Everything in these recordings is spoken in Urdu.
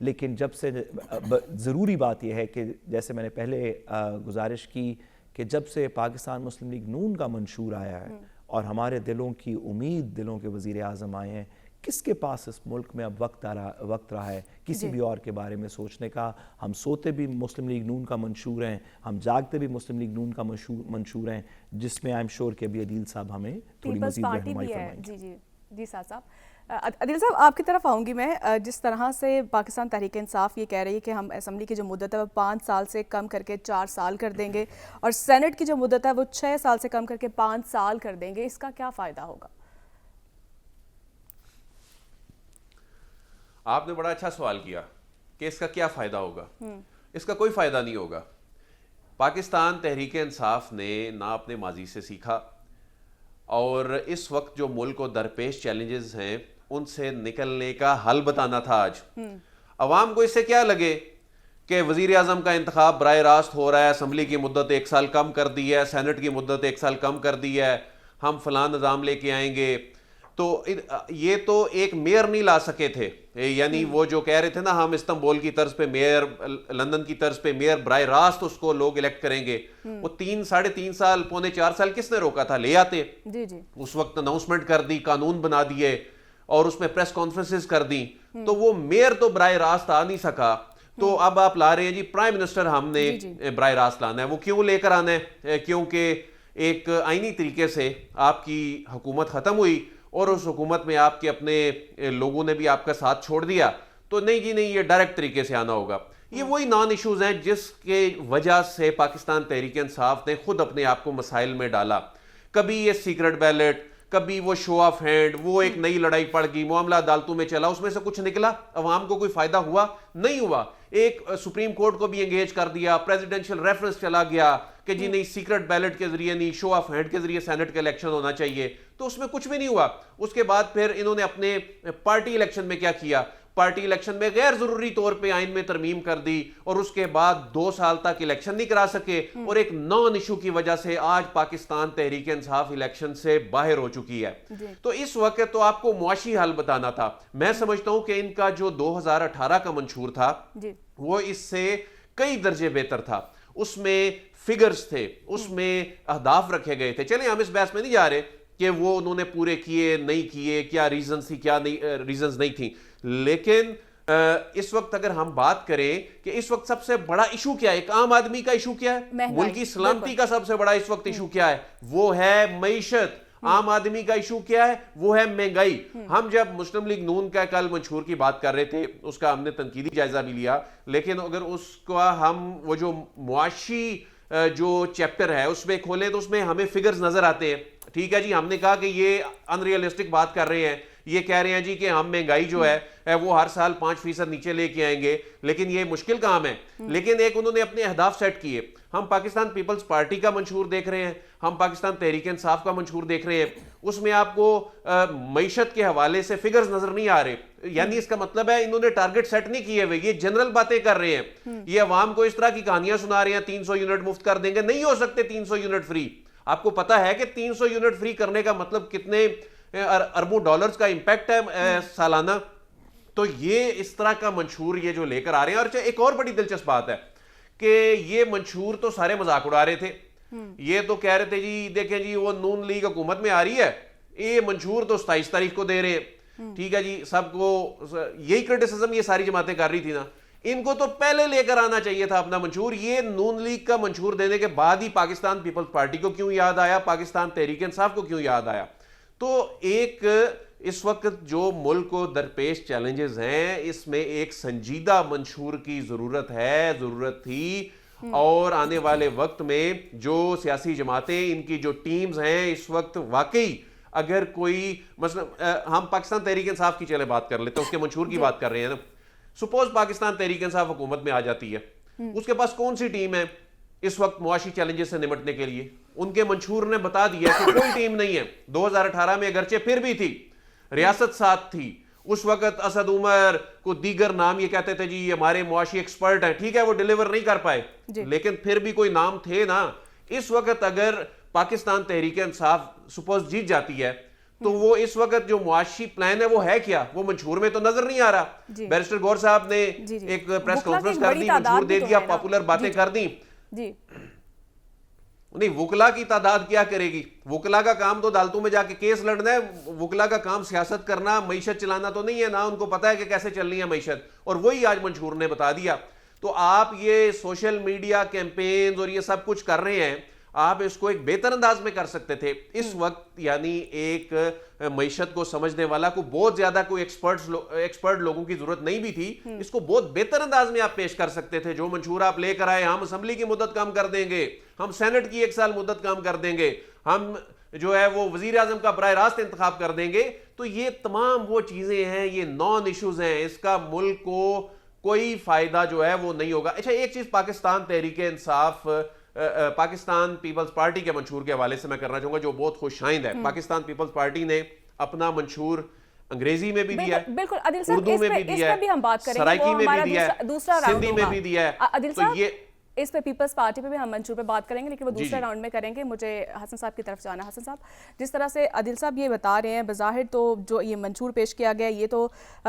لیکن جب سے ضروری بات یہ ہے کہ جیسے میں نے پہلے گزارش کی کہ جب سے پاکستان مسلم لیگ نون کا منشور آیا ہے اور ہمارے دلوں کی امید دلوں کے وزیر اعظم آئے ہیں, کس کے پاس اس ملک میں اب وقت رہا ہے کسی بھی اور کے بارے میں سوچنے کا؟ ہم سوتے بھی مسلم لیگ نون کا منشور ہیں, ہم جاگتے بھی مسلم لیگ نون کا منشور ہیں, جس میں آئی ایم شور کہ ابھی عدیل صاحب ہمیں تھوڑی مزید رہنمائی فرمائیں گے. جی سعد صاحب, عدیل صاحب آپ کی طرف آؤں گی میں. جس طرح سے پاکستان تحریک انصاف یہ کہہ رہی ہے کہ ہم اسمبلی کی جو مدت ہے وہ 5 سال سے کم کر کے 4 سال کر دیں گے, اور سینٹ کی جو مدت ہے وہ 6 سال سے کم کر کے 5 سال کر دیں گے, اس کا کیا فائدہ ہوگا؟ آپ نے بڑا اچھا سوال کیا کہ اس کا کیا فائدہ ہوگا. اس کا کوئی فائدہ نہیں ہوگا. پاکستان تحریک انصاف نے نہ اپنے ماضی سے سیکھا, اور اس وقت جو ملک کو درپیش چیلنجز ہیں ان سے نکلنے کا حل بتانا تھا آج. عوام کو اس سے کیا لگے کہ وزیر اعظم کا انتخاب براہ راست ہو رہا ہے, اسمبلی کی مدت 1 سال کم کر دی ہے, سینٹ کی مدت 1 سال کم کر دی ہے, ہم فلاں نظام لے کے آئیں گے. تو یہ تو ایک میئر نہیں لا سکے تھے, یعنی وہ جو کہہ رہے تھے نا ہم استنبول کی طرز پہ میئر, لندن کی طرز پہ میئر براہ راست اس کو لوگ الیکٹ کریں گے, وہ 3-3.5 سال 3.25 سال کس نے روکا تھا؟ لے آتے. اس وقت اناؤنسمنٹ کر دی, قانون بنا دیے, اور اس میں پریس کانفرنسز کر دی, تو وہ میئر تو براہ راست آ نہیں سکا. تو اب آپ لا رہے ہیں جی پرائم منسٹر ہم نے براہ راست لانا ہے. وہ کیوں لے کر آنا ہے؟ کیونکہ ایک آئینی طریقے سے آپ کی حکومت ختم ہوئی اور اس حکومت میں آپ کے اپنے لوگوں نے بھی آپ کا ساتھ چھوڑ دیا, تو نہیں جی نہیں, یہ ڈائریکٹ طریقے سے آنا ہوگا. یہ وہی نان ایشوز ہیں جس کے وجہ سے پاکستان تحریک انصاف نے خود اپنے آپ کو مسائل میں ڈالا. کبھی یہ سیکرٹ بیلٹ, کبھی وہ شو آف ہینڈ, وہ ایک نئی لڑائی پڑ گئی, معاملہ عدالتوں میں چلا, اس میں سے کچھ نکلا؟ عوام کو کوئی فائدہ ہوا؟ نہیں ہوا. ایک سپریم کورٹ کو بھی انگیج کر دیا, پریزیڈنشل ریفرنس چلا گیا کہ جی نہیں سیکرٹ بیلٹ کے ذریعے نہیں, شو آف ہینڈ کے ذریعے سینٹ کا الیکشن ہونا چاہیے, تو اس میں کچھ بھی نہیں ہوا. اس کے بعد پھر انہوں نے اپنے پارٹی الیکشن میں کیا کیا؟ پارٹی الیکشن میں غیر ضروری طور پہ آئین میں ترمیم کر دی, اور اس کے بعد 2 سال تک الیکشن نہیں کرا سکے, اور ایک نان ایشو کی وجہ سے آج پاکستان تحریک انصاف الیکشن سے باہر ہو چکی ہے. تو اس وقت تو آپ کو معاشی حل بتانا تھا. میں سمجھتا ہوں کہ ان کا جو 2018 کا منشور تھا وہ اس سے کئی درجے بہتر تھا. اس میں فگرز تھے, اس میں اہداف رکھے گئے تھے. چلیں ہم اس بحث میں نہیں جا رہے کہ وہ انہوں نے پورے کیے نہیں کیے, کیا ریزنز تھی کیا نہیں ریزنز نہیں تھیں, لیکن اس وقت اگر ہم بات کریں کہ اس وقت سب سے بڑا ایشو کیا ہے, ایک عام آدمی کا ایشو کیا ہے, ملکی سلامتی کا سب سے بڑا اس وقت ایشو کیا ہے, وہ ہے معیشت. عام آدمی کا ایشو کیا ہے, وہ ہے مہنگائی. ہم جب مسلم لیگ نون کا کل منشور کی بات کر رہے تھے اس کا ہم نے تنقیدی جائزہ بھی لیا, لیکن اگر اس کا ہم وہ جو معاشی جو چیپٹر ہے اس میں کھولیں تو اس میں ہمیں فگرز نظر آتے ہیں. ٹھیک ہے جی, ہم نے کہا کہ یہ ان ریئلسٹک بات کر رہے ہیں, یہ کہہ رہے ہیں جی کہ ہم مہنگائی جو ہے وہ ہر سال 5% نیچے لے کے آئیں گے, لیکن یہ مشکل کام ہے. لیکن ایک انہوں نے اپنے اہداف سیٹ کیے. ہم پاکستان پیپلز پارٹی کا منشور دیکھ رہے ہیں, ہم پاکستان تحریک انصاف کا منشور دیکھ رہے ہیں, اس میں آپ کو معیشت کے حوالے سے فگرز نظر نہیں آ رہے. یعنی اس کا مطلب ہے انہوں نے ٹارگٹ سیٹ نہیں کیے ہوئے, یہ جنرل باتیں کر رہے ہیں, یہ عوام کو اس طرح کی کہانیاں سنا رہے ہیں 300 یونٹ مفت کر دیں گے. نہیں ہو سکتے 300 یونٹ فری. آپ کو پتا ہے کہ 300 یونٹ فری کرنے کا مطلب کتنے اربوں ڈالرز کا امپیکٹ ہے سالانہ. تو یہ اس طرح کا منشور یہ جو لے کر آ رہے ہیں. اور ایک اور بڑی دلچسپ بات ہے کہ یہ منشور تو سارے مذاق اڑا رہے تھے. یہ تو کہہ رہے تھے جی دیکھیں جی وہ نون لیگ حکومت میں آ رہی ہے, یہ منشور تو 27 تاریخ کو دے رہے ہیں. ٹھیک ہے جی, سب کو یہی کرٹیسزم یہ ساری جماعتیں کر رہی تھی نا, ان کو تو پہلے لے کر آنا چاہیے تھا اپنا منشور. یہ نون لیگ کا منشور دینے کے بعد ہی پاکستان پیپلز پارٹی کو کیوں یاد آیا, پاکستان تحریک انصاف کو کیوں یاد آیا. تو ایک اس وقت جو ملک کو درپیش چیلنجز ہیں اس میں ایک سنجیدہ منشور کی ضرورت تھی. اور آنے والے وقت میں جو سیاسی جماعتیں ان کی جو ٹیمز ہیں اس وقت واقعی اگر کوئی مثلا ہم پاکستان تحریک انصاف کی چلے بات کر لیتے ہیں, اس کے منشور کی بات کر رہے ہیں نا. سپوز پاکستان تحریک انصاف حکومت میں آ جاتی ہے, اس کے پاس کون سی ٹیم ہے اس وقت معاشی چیلنجز سے نمٹنے کے لیے؟ ان کے منشور نے بتا دیا کہ کوئی ٹیم نہیں ہے. 2018 میں اگرچہ پھر بھی تھی, ریاست ساتھ تھی, اس وقت اسد عمر کو دیگر نام یہ کہتے تھے جی ہمارے معاشی ایکسپرٹ ہیں. ٹھیک ہے وہ ڈیلیور نہیں کر پائے, لیکن پھر بھی کوئی نام تھے نا. اس وقت اگر پاکستان تحریک انصاف سپوز جیت جاتی ہے تو وہ اس وقت جو معاشی پلان ہے وہ ہے کیا؟ وہ منشور میں تو نظر نہیں آ رہا. بیرسٹر گور صاحب نے ایک پریس کانفرنس کر دی, منشور دے دیا, پاپولر باتیں کر دی. نہیں, وکلا کی تعداد کیا کرے گی؟ وکلا کا کام تو عدالتوں میں جا کے کیس لڑنا ہے. وکلا کا کام سیاست کرنا, معیشت چلانا تو نہیں ہے, نہ ان کو پتا ہے کہ کیسے چلنی ہے معیشت, اور وہی آج منشور نے بتا دیا. تو آپ یہ سوشل میڈیا کیمپینز اور یہ سب کچھ کر رہے ہیں, آپ اس کو ایک بہتر انداز میں کر سکتے تھے اس وقت. یعنی ایک معیشت کو سمجھنے والا کو بہت زیادہ کوئی ایکسپرٹ لوگوں کی ضرورت نہیں بھی تھی. اس کو بہت بہتر انداز میں آپ پیش کر سکتے تھے. جو منشور آپ لے کر آئے, ہم اسمبلی کی مدت کم کر دیں گے, ہم سینٹ کی 1 سال مدت کم کر دیں گے, ہم جو ہے وہ وزیر اعظم کا براہ راست انتخاب کر دیں گے, تو یہ تمام وہ چیزیں ہیں, یہ نان ایشوز ہیں. اس کا ملک کو کوئی فائدہ جو ہے وہ نہیں ہوگا. اچھا, ایک چیز پاکستان تحریک انصاف, پاکستان پیپلز پارٹی کے منشور کے حوالے سے میں کرنا چاہوں گا جو بہت خوش آئند ہے. پاکستان پیپلز پارٹی نے اپنا منشور انگریزی میں بھی دیا ہے, بالکل عادل صاحب, اردو میں بھی دیا ہے, سرائکی میں بھی دیا ہے, سندھی میں بھی دیا ہے. تو یہ اس پہ پیپلز پارٹی پہ بھی ہم منشور پہ بات کریں گے, لیکن وہ دوسرے راؤنڈ میں کریں گے. مجھے حسن صاحب کی طرف جانا ہے. حسن صاحب, جس طرح سے عادل صاحب یہ بتا رہے ہیں, بظاہر تو جو یہ منشور پیش کیا گیا یہ تو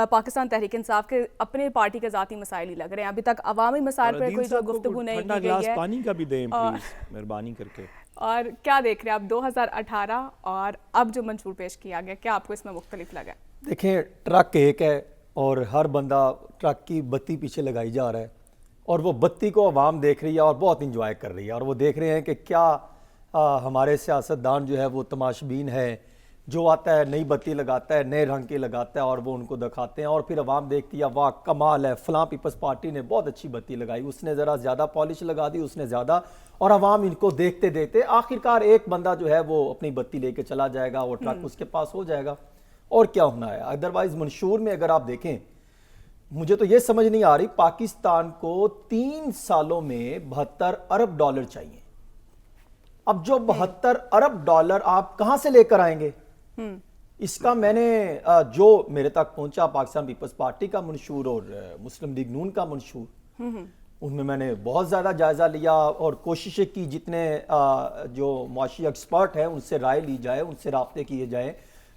پاکستان تحریک انصاف کے اپنے پارٹی کے ذاتی مسائل ہی لگ رہے ہیں. ابھی تک عوامی مسائل پر کوئی جو گفتگو نہیں کی گئی ہے. پانی کا بھی دیں پلیز, مہربانی کر کے. اور کیا دیکھ رہے ہیں آپ 2018 اور اب جو منشور پیش کیا گیا, کیا آپ کو اس میں مختلف لگا؟ دیکھیں, ٹرک ایک ہے اور ہر بندہ ٹرک کی بتی پیچھے لگائی جا رہا ہے, اور وہ بتی کو عوام دیکھ رہی ہے اور بہت انجوائے کر رہی ہے, اور وہ دیکھ رہے ہیں کہ کیا ہمارے سیاستدان جو ہے وہ تماشبین ہے, جو آتا ہے نئی بتی لگاتا ہے, نئے رنگ کی لگاتا ہے اور وہ ان کو دکھاتے ہیں, اور پھر عوام دیکھتی ہے واہ کمال ہے, فلاں پیپلز پارٹی نے بہت اچھی بتی لگائی, اس نے ذرا زیادہ پالش لگا دی, اس نے زیادہ, اور عوام ان کو دیکھتے دیکھتے آخرکار ایک بندہ جو ہے وہ اپنی بتی لے کے چلا جائے گا, وہ ٹرک اس کے پاس ہو جائے گا, اور کیا ہونا ہے. ادروائز منشور میں اگر آپ دیکھیں, مجھے تو یہ سمجھ نہیں آ رہی, پاکستان کو 3 سالوں میں $72 ارب چاہیے. اب جو $72 ارب آپ کہاں سے لے کر آئیں گے؟ اس کا میں نے جو میرے تک پہنچا پاکستان پیپلز پارٹی کا منشور اور مسلم لیگ نون کا منشور, ان میں نے بہت زیادہ جائزہ لیا اور کوششیں کی جتنے جو معاشی ایکسپرٹ ہیں ان سے رائے لی جائے, ان سے رابطے کیے جائیں.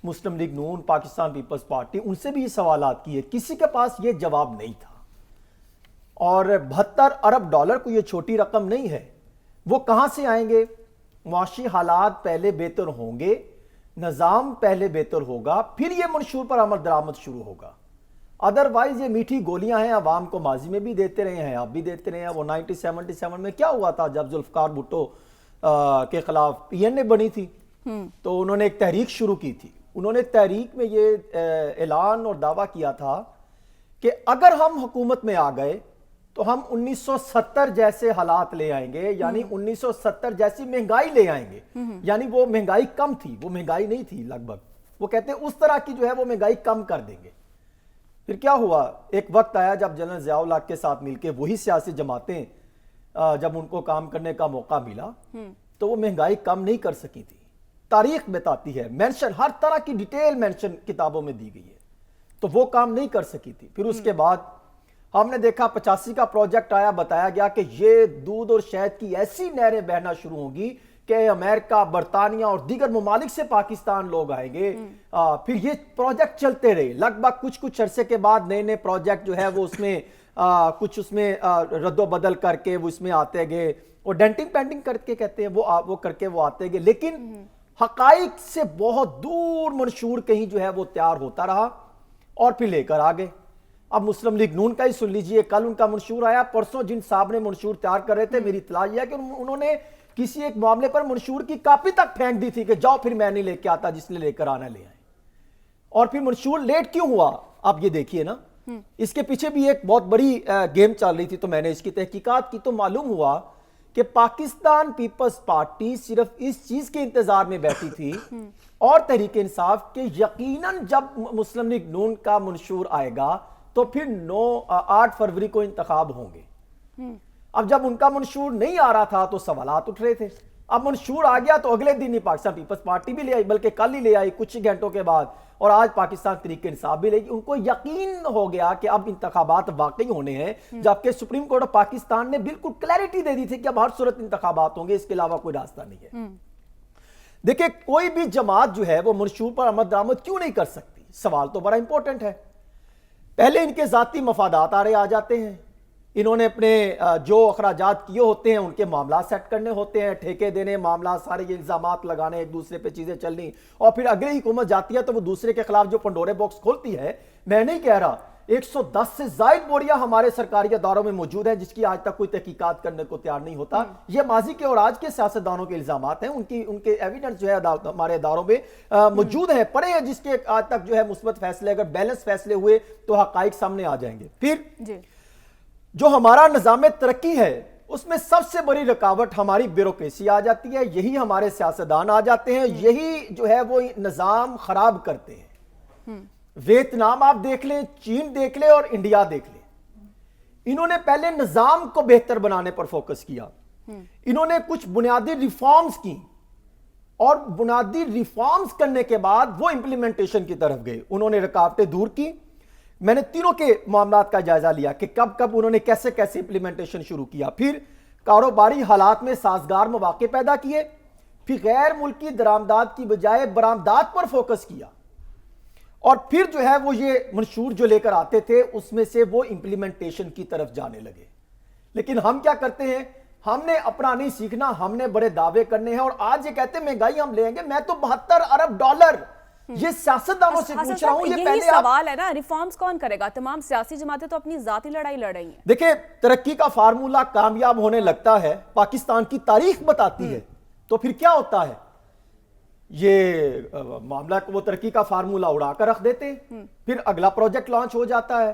مسلم لیگ نون, پاکستان پیپلز پارٹی, ان سے بھی یہ سوالات کیے, کسی کے پاس یہ جواب نہیں تھا. اور $72 ارب کوئی یہ چھوٹی رقم نہیں ہے. وہ کہاں سے آئیں گے؟ معاشی حالات پہلے بہتر ہوں گے, نظام پہلے بہتر ہوگا, پھر یہ منشور پر عمل درآمد شروع ہوگا. ادروائز یہ میٹھی گولیاں ہیں, عوام کو ماضی میں بھی دیتے رہے ہیں, آپ بھی دیتے رہے ہیں. وہ 1977 میں کیا ہوا تھا جب ذوالفقار بھٹو کے خلاف PN بنی تھی, تو انہوں نے ایک تحریک شروع کی تھی. انہوں نے تحریک میں یہ اعلان اور دعویٰ کیا تھا کہ اگر ہم حکومت میں آ گئے تو ہم 1970 جیسے حالات لے آئیں گے, یعنی 1970 جیسی مہنگائی لے آئیں گے. یعنی وہ مہنگائی کم تھی, وہ مہنگائی نہیں تھی لگ بھگ, وہ کہتے ہیں اس طرح کی جو ہے وہ مہنگائی کم کر دیں گے. پھر کیا ہوا, ایک وقت آیا جب جنرل ضیاء الحق کے ساتھ مل کے وہی سیاسی جماعتیں جب ان کو کام کرنے کا موقع ملا تو وہ مہنگائی کم نہیں کر سکی تھی. تاریخ بتاتی ہے, مینشن ہر طرح کی ڈیٹیل مینشن کتابوں میں دی گئی ہے, تو وہ کام نہیں کر سکی تھی. پھر اس کے بعد ہم نے دیکھا 85 کا پروجیکٹ آیا, بتایا گیا کہ یہ دودھ اور شہد کی ایسی نہریں بہنا شروع ہوں گی کہ امریکہ, برطانیہ اور دیگر ممالک سے پاکستان لوگ آئیں گے. پھر یہ پروجیکٹ چلتے رہے, لگ بھگ کچھ عرصے کے بعد نئے نئے پروجیکٹ جو ہے وہ اس میں کچھ اس میں رد و بدل کر کے وہ اس میں آتے گئے, اور ڈینٹنگ پینٹنگ کر کے کہتے ہیں وہ کر کے وہ آتے گئے. لیکن حقائق سے بہت دور منشور کہیں جو ہے وہ تیار ہوتا رہا اور پھر لے کر آگے. اب مسلم لیگ نون کا ہی سن لیجئے, کل ان کا منشور آیا, پرسوں جن صاحب نے منشور تیار کر رہے تھے, میری اطلاع یہ ہے کہ انہوں نے کسی ایک معاملے پر منشور کی کاپی تک پھینک دی تھی کہ جاؤ پھر میں نہیں لے کے آتا, جس نے لے کر آنا لے آئے. اور پھر منشور لیٹ کیوں ہوا آپ یہ دیکھیے نا, اس کے پیچھے بھی ایک بہت بڑی گیم چل رہی تھی. تو میں نے اس کی تحقیقات کی تو معلوم ہوا کہ پاکستان پیپلز پارٹی صرف اس چیز کے انتظار میں بیٹھی تھی اور تحریک انصاف کہ یقیناً جب مسلم لیگ نون کا منشور آئے گا تو پھر 8 فروری کو انتخاب ہوں گے. اب جب ان کا منشور نہیں آ رہا تھا تو سوالات اٹھ رہے تھے. اب منشور آ گیا تو اگلے دن ہی پاکستان پیپلز پارٹی بھی لے آئی, بلکہ کل ہی لے آئی کچھ گھنٹوں کے بعد, اور آج پاکستان تحریک انصاف بھی لے گی. ان کو یقین ہو گیا کہ اب انتخابات واقعی ہونے ہیں, جبکہ سپریم کورٹ آف پاکستان نے بالکل کلیئرٹی دے دی تھی کہ اب ہر صورت انتخابات ہوں گے, اس کے علاوہ کوئی راستہ نہیں ہے. دیکھیں کوئی بھی جماعت جو ہے وہ منشور پر عمل درآمد کیوں نہیں کر سکتی؟ سوال تو بڑا امپورٹنٹ ہے. پہلے ان کے ذاتی مفادات آ جاتے ہیں. انہوں نے اپنے جو اخراجات کیے ہوتے ہیں ان کے معاملات سیٹ کرنے ہوتے ہیں, ٹھیکے دینے, معاملات, سارے یہ الزامات لگانے, ایک دوسرے پہ چیزیں چلنی, اور پھر اگلی حکومت جاتی ہے تو وہ دوسرے کے خلاف جو پنڈورے باکس کھولتی ہے. میں نہیں کہہ رہا, 110 سے زائد بوریاں ہمارے سرکاری اداروں میں موجود ہیں جس کی آج تک کوئی تحقیقات کرنے کو تیار نہیں ہوتا. یہ ماضی کے اور آج کے سیاستدانوں کے الزامات ہیں, ان کے ایویڈنس جو ہے ہمارے اداروں میں موجود ہیں, پڑے ہیں, جس کے آج تک جو ہے مثبت فیصلے, اگر بیلنس فیصلے ہوئے تو حقائق سامنے آ جائیں گے. پھر جو ہمارا نظام ترقی ہے اس میں سب سے بڑی رکاوٹ ہماری بیوروکریسی آ جاتی ہے, یہی ہمارے سیاستدان آ جاتے ہیں, یہی جو ہے وہ نظام خراب کرتے ہیں. ویتنام آپ دیکھ لیں, چین دیکھ لیں اور انڈیا دیکھ لیں, انہوں نے پہلے نظام کو بہتر بنانے پر فوکس کیا. انہوں نے کچھ بنیادی ریفارمز کی اور بنیادی ریفارمز کرنے کے بعد وہ امپلیمنٹیشن کی طرف گئے. انہوں نے رکاوٹیں دور کی. میں نے تینوں کے معاملات کا جائزہ لیا کہ کب کب انہوں نے کیسے کیسے امپلیمنٹیشن شروع کیا. پھر کاروباری حالات میں سازگار مواقع پیدا کیے. پھر غیر ملکی درآمدات کی بجائے برآمدات پر فوکس کیا. اور پھر جو ہے وہ یہ منشور جو لے کر آتے تھے اس میں سے وہ امپلیمنٹیشن کی طرف جانے لگے. لیکن ہم کیا کرتے ہیں, ہم نے اپنا نہیں سیکھنا, ہم نے بڑے دعوے کرنے ہیں. اور آج یہ کہتے ہیں مہنگائی ہم لیں گے, میں تو 72 ارب ڈالر یہ سیاستدانوں سے پوچھ رہا ہوں. یہ پہلے سوال ہے نا, ریفارمز کون کرے گا؟ تمام سیاسی جماعتیں تو اپنی ذاتی لڑائی لڑ رہی ہیں. دیکھیں ترقی کا فارمولہ کامیاب ہونے لگتا ہے, پاکستان کی تاریخ بتاتی ہے, تو پھر کیا ہوتا ہے, یہ معاملہ وہ ترقی کا فارمولہ اڑا کر رکھ دیتے ہیں, پھر اگلا پروجیکٹ لانچ ہو جاتا ہے.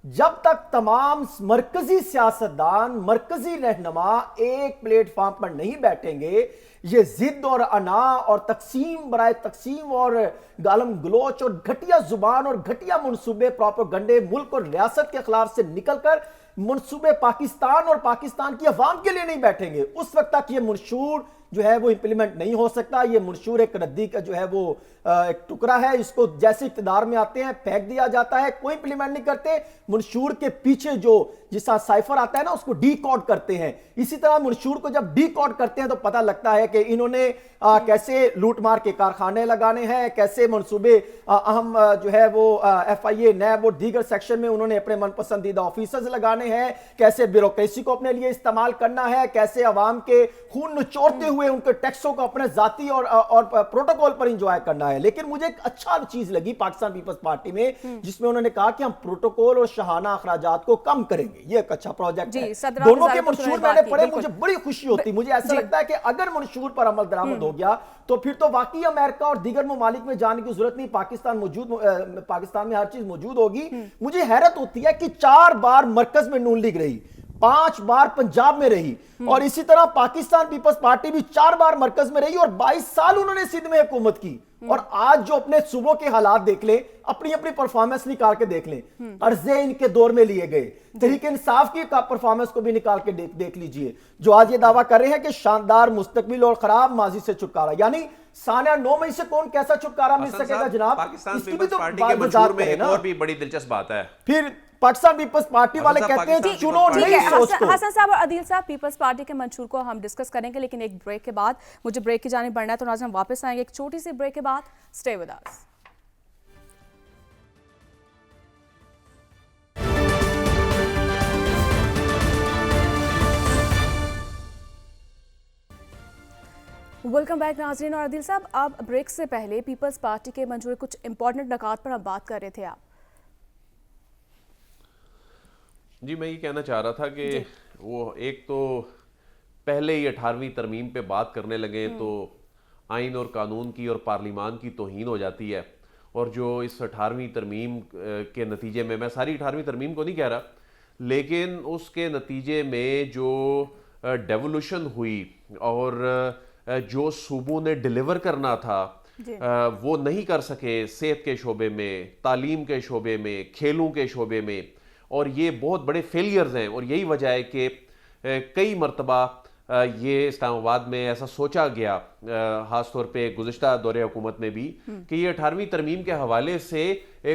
جب تک تمام مرکزی سیاستدان, مرکزی رہنما ایک پلیٹ فارم پر نہیں بیٹھیں گے, یہ ضد اور انا اور تقسیم برائے تقسیم اور گالم گلوچ اور گھٹیا زبان اور گھٹیا منصوبے, پروپیگنڈے ملک اور ریاست کے خلاف سے نکل کر منصوبے پاکستان اور پاکستان کی عوام کے لیے نہیں بیٹھیں گے, اس وقت تک یہ منشور جو ہے وہ امپلیمنٹ نہیں ہو سکتا. یہ منشور ایک ردی کا جو ہے وہ ایک ٹکڑا ہے, اس کو جیسے اقتدار میں آتے ہیں پھینک دیا جاتا ہے, کوئی امپلیمنٹ نہیں کرتے. منشور کے پیچھے جو جیسا سائفر آتا ہے نا اس کو ڈی کوڈ کرتے ہیں. اسی طرح منشور کو جب ڈی کوڈ کرتے ہیں تو پتہ لگتا ہے کہ انہوں نے کیسے لوٹ مار کے کارخانے لگانے ہیں, کیسے منصوبے اہم جو ہے وہ ایف آئی اے, نیب اور دیگر سیکشن میں انہوں نے اپنے من پسندیدہ آفیسرز لگانے ہیں, کیسے بیوروکریسی کو اپنے لیے استعمال کرنا ہے, کیسے عوام کے خون نچوڑتے ہوئے ان کے ٹیکسوں کو اپنے ذاتی اور پروٹوکول پر انجوائے کرنا ہے. لیکن مجھے ایک اچھا چیز لگی پاکستان پیپلز پارٹی میں, جس میں انہوں نے کہا کہ ہم پروٹوکول اور شاہانہ اخراجات کو کم کریں گے. یہ ایک اچھا پروجیکٹ ہے. دونوں کے منشور میں نے پڑھے, مجھے بڑی خوشی ہوتی. مجھے ایسا لگتا ہے کہ اگر منشور پر عمل درآمد ہو گیا تو پھر تو واقعی امریکہ اور دیگر ممالک میں جانے کی ضرورت نہیں, پاکستان میں ہر چیز موجود ہوگی. مجھے حیرت ہوتی ہے کہ 4 بار مرکز میں نون لیگ رہی, 5 بار پنجاب میں رہی, اور اسی طرح پاکستان پیپلز پارٹی بھی 4 بار مرکز میں رہی اور 22 سال انہوں نے سندھ میں حکومت کی. اور آج جو اپنے صوبوں کے حالات دیکھ لیں, اپنی اپنی پرفارمنس نکال کے دیکھ لیں. عرضے ان کے دور میں لیے گئے, تحریک انصاف کی پرفارمنس کو بھی نکال کے دیکھ لیجئے, جو آج یہ دعویٰ کر رہے ہیں کہ شاندار مستقبل اور خراب ماضی سے چھٹکارا. یعنی سانیہ 9 مئی سے کون کیسا چھٹکارا مل سکے گا جناب؟ پاکستان پیپلز پارٹی کے منشور میں ایک اور بھی بڑی دلچسپ بات ہے. پھر پاکستان پیپلز پارٹی والے کہتے ہیں چنو نئی سوچ کو. حسن صاحب اور عدیل صاحب, پیپلز پارٹی کے منشور کو ہم ڈسکس کریں گے, لیکن ایک بریک کے بعد. مجھے بریک کی جانب بڑھنا ہے تو ناظرین ہم واپس آئیں گے ایک چھوٹی سی بریک کے بعد. Stay with us. Welcome back ناظرین اور عدیل صاحب. اب بریک سے پہلے پیپلز پارٹی کے منشور کچھ امپورٹنٹ نکات پر ہم بات کر رہے تھے. آپ جی میں یہ کہنا چاہ رہا تھا کہ وہ ایک تو پہلے ہی 18ویں ترمیم پہ بات کرنے لگے تو آئین اور قانون کی اور پارلیمان کی توہین ہو جاتی ہے. اور جو اس 18ویں ترمیم کے نتیجے میں ساری 18ویں ترمیم کو نہیں کہہ رہا, لیکن اس کے نتیجے میں جو ڈیولوشن ہوئی اور جو صوبوں نے ڈیلیور کرنا تھا وہ نہیں کر سکے, صحت کے شعبے میں, تعلیم کے شعبے میں, کھیلوں کے شعبے میں, اور یہ بہت بڑے فیلیئرز ہیں. اور یہی وجہ ہے کہ کئی مرتبہ یہ اسلام آباد میں ایسا سوچا گیا, خاص طور پہ گزشتہ دور حکومت میں بھی, کہ یہ 18ویں ترمیم کے حوالے سے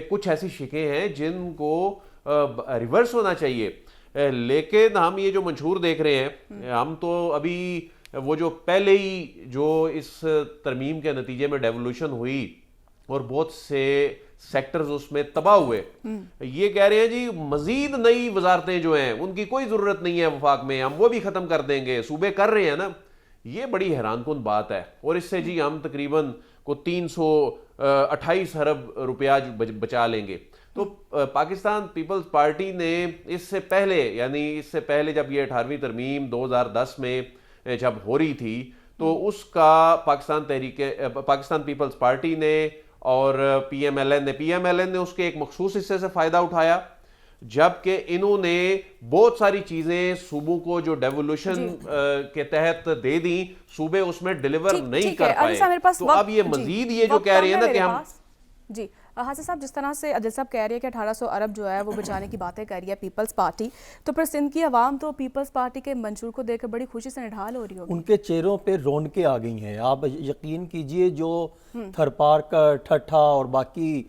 کچھ ایسی شکیں ہیں جن کو ریورس ہونا چاہیے. لیکن ہم یہ جو منشور دیکھ رہے ہیں، ہم تو ابھی وہ جو پہلے ہی جو اس ترمیم کے نتیجے میں ڈیولوشن ہوئی اور بہت سے سیکٹرز اس میں تباہ ہوئے، یہ کہہ رہے ہیں جی مزید نئی وزارتیں جو ہیں ان کی کوئی ضرورت نہیں ہے وفاق میں، ہم وہ بھی ختم کر دیں گے، صوبے کر رہے ہیں نا. یہ بڑی حیران کن بات ہے. اور اس سے جی ہم تقریباً کو 328 ارب روپیہ بچا لیں گے. تو پاکستان پیپلز پارٹی نے اس سے پہلے، یعنی اس سے پہلے جب یہ 18ویں ترمیم 2010 میں جب ہو رہی تھی، تو اس کا پاکستان پیپلز پارٹی نے اور پی ایم ایل این نے اس کے ایک مخصوص حصے سے فائدہ اٹھایا، جبکہ انہوں نے بہت ساری چیزیں صوبوں کو جو ڈیولوشن کے تحت دے دیں، صوبے اس میں ڈیلیور نہیں کر پائے. تو اب یہ مزید یہ جو کہہ رہے ہیں نا کہ ہم جی حاصل صاحب، جس طرح سے عادل صاحب کہہ رہے ہیں کہ 1800 ارب جو ہے وہ بچانے کی باتیں کر رہی ہے پیپلز پارٹی، تو پھر سندھ کی عوام تو پیپلز پارٹی کے منشور کو دیکھ کر بڑی خوشی سے نڈھال ہو رہی ہوگی. ان کے چہروں پہ رونقیں آ گئی ہیں. آپ یقین کیجئے جو تھر پارک، ٹھٹھا اور باقی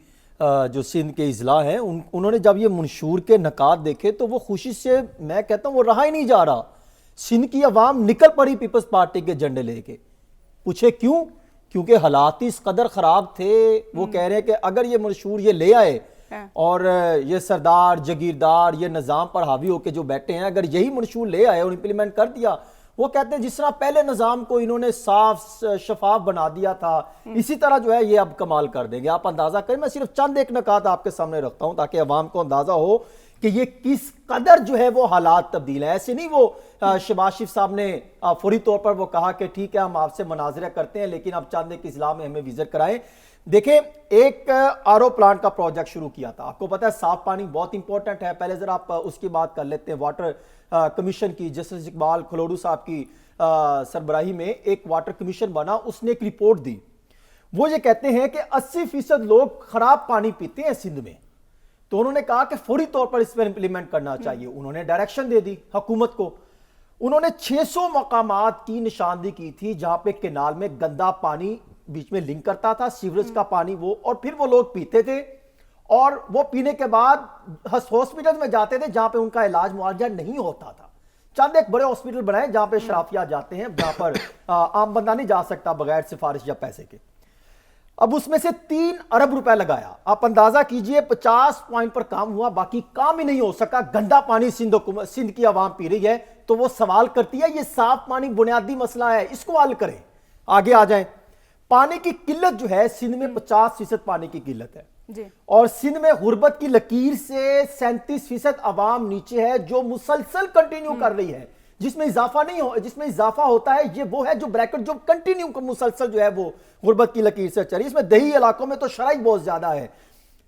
جو سندھ کے اضلاع ہیں، انہوں نے جب یہ منشور کے نکات دیکھے تو وہ خوشی سے، میں کہتا ہوں وہ رہا ہی نہیں جا رہا. سندھ کی عوام نکل پڑی پیپلز پارٹی کے جھنڈے لے کے. پوچھے کیوں؟ کیونکہ حالات اس قدر خراب تھے. وہ کہہ رہے ہیں کہ اگر یہ منشور یہ لے آئے اور یہ سردار جگیردار یہ نظام پر حاوی ہو کے جو بیٹھے ہیں، اگر یہی منشور لے آئے اور امپلیمنٹ کر دیا، وہ کہتے ہیں جس طرح پہلے نظام کو انہوں نے صاف شفاف بنا دیا تھا، اسی طرح جو ہے یہ اب کمال کر دیں گے. آپ اندازہ کریں، میں صرف چند ایک نکات آپ کے سامنے رکھتا ہوں تاکہ عوام کو اندازہ ہو کہ یہ کس قدر جو ہے وہ حالات تبدیل ہیں. ایسے نہیں وہ شہباز شریف صاحب نے فوری طور پر وہ کہا کہ ٹھیک ہے ہم آپ سے مناظرہ کرتے ہیں لیکن اب چند ایک اضلاع میں ہمیں وزٹ کرائیں. دیکھیں، ایک آر او پلانٹ کا پروجیکٹ شروع کیا تھا. آپ کو پتہ ہے صاف پانی بہت امپورٹنٹ ہے. پہلے ذرا آپ اس کی بات کر لیتے ہیں. واٹر کمیشن کی جسٹس اقبال کھلوڑو صاحب کی سربراہی میں ایک واٹر کمیشن بنا. اس نے ایک رپورٹ دی. وہ یہ کہتے ہیں کہ 80% لوگ خراب پانی پیتے ہیں سندھ میں. تو انہوں نے کہا کہ فوری طور پر اس پر امپلیمنٹ کرنا چاہیے. انہوں نے ڈائریکشن دے دی حکومت کو. انہوں نے 600 مقامات کی نشاندہی کی تھی جہاں پہ کینال میں گندا پانی بیچ میں لنک کرتا تھا، سیوریج کا پانی وہ، اور پھر وہ لوگ پیتے تھے اور وہ پینے کے بعد ہاسپٹل میں جاتے تھے جہاں پہ ان کا علاج معالجہ نہیں ہوتا تھا. چند ایک بڑے ہاسپٹل بنائے جہاں پہ شرافیہ جاتے ہیں، جہاں پر عام بندہ نہیں جا سکتا بغیر سفارش یا پیسے کے. اب اس میں سے 3 ارب روپے لگایا. آپ اندازہ کیجئے 50 پوائنٹ پر کام ہوا، باقی کام ہی نہیں ہو سکا. گندا پانی سندھ کی عوام پی رہی ہے. تو وہ سوال کرتی ہے یہ صاف پانی بنیادی مسئلہ ہے، اس کو حل کریں. آگے آ جائیں. پانی کی قلت جو ہے سندھ میں 50% پانی کی قلت ہے اور سندھ میں غربت کی لکیر سے 37% عوام نیچے ہے جو مسلسل کنٹینیو کر رہی ہے. جس میں اضافہ نہیں ہو، جس میں اضافہ ہوتا ہے یہ وہ ہے جو بریکٹ جو کنٹینیو مسلسل جو ہے وہ غربت کی لکیر سے چل رہی ہے. اس میں دیہی علاقوں میں تو شرائط بہت زیادہ ہے.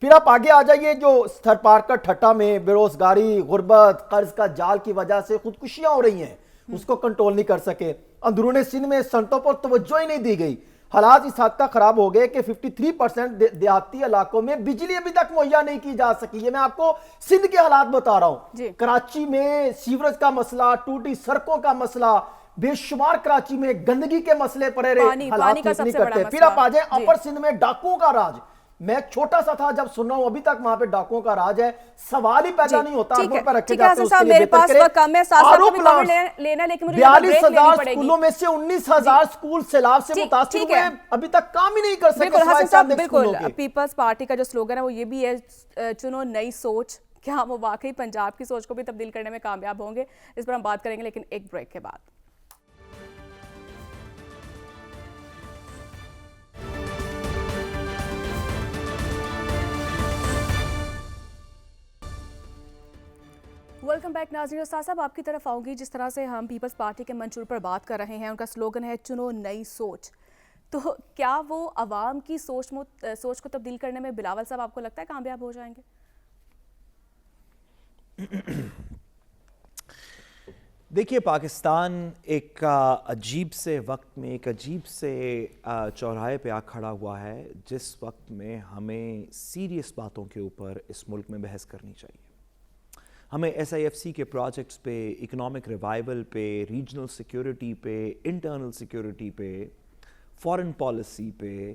پھر آپ آگے آ جائیے. جو تھر پارک ٹھٹھا میں بے روزگاری، غربت، قرض کا جال کی وجہ سے خودکشیاں ہو رہی ہیں، اس کو کنٹرول نہیں کر سکے. اندرون سندھ میں صنعتوں پر توجہ ہی نہیں دی گئی. حالات اس حد تک خراب ہو گئے کہ 53% دیہاتی علاقوں میں بجلی ابھی تک مہیا نہیں کی جا سکی. یہ میں آپ کو سندھ کے حالات بتا رہا ہوں. کراچی میں سیوریج کا مسئلہ، ٹوٹی سڑکوں کا مسئلہ، بے شمار کراچی میں گندگی کے مسئلے پڑے رہے، حالات ٹھیک نہیں کرتے. پھر آپ آ جائیں اپر سندھ میں ڈاکوؤں کا راج. میں چھوٹا سا تھا جب سن رہا ہوں ابھی تک وہاں پہ ڈاکوؤں کا راج ہے. سوال ہی پیدا نہیں ہوتا. ٹھیک ہے میرے پاس وقت کم ہے، ساتھ ساتھ بھی کور لینا، لیکن مجھے 42,000 سکولوں میں سے 19,000 سکول سیلاب سے متاثر ہوئے ہیں، ابھی تک کام ہی نہیں کر سکے. بالکل پیپلز پارٹی کا جو سلوگن ہے وہ یہ بھی ہے، چنو نئی سوچ. کیا وہ واقعی پنجاب کی سوچ کو بھی تبدیل کرنے میں کامیاب ہوں گے؟ اس پر ہم بات کریں گے لیکن ایک بریک کے بعد. ویلکم بیک ناظرین. استاد صاحب آپ کی طرف آؤں گی. جس طرح سے ہم پیپلز پارٹی کے منشور پر بات کر رہے ہیں، ان کا سلوگن ہے چنو نئی سوچ. تو کیا وہ عوام کی سوچ کو تبدیل کرنے میں بلاول صاحب آپ کو لگتا ہے کامیاب ہو جائیں گے؟ دیکھیے، پاکستان ایک عجیب سے وقت میں، ایک عجیب سے چوراہے پہ آ کھڑا ہوا ہے جس وقت میں ہمیں سیریس باتوں کے اوپر اس ملک میں بحث کرنی چاہیے. ہمیں ایس آئی ایف سی کے پروجیکٹس پہ، اکنامک ریوائول پہ، ریجنل سیکیورٹی پہ، انٹرنل سیکیورٹی پہ، فارن پالیسی پہ،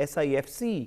SIFC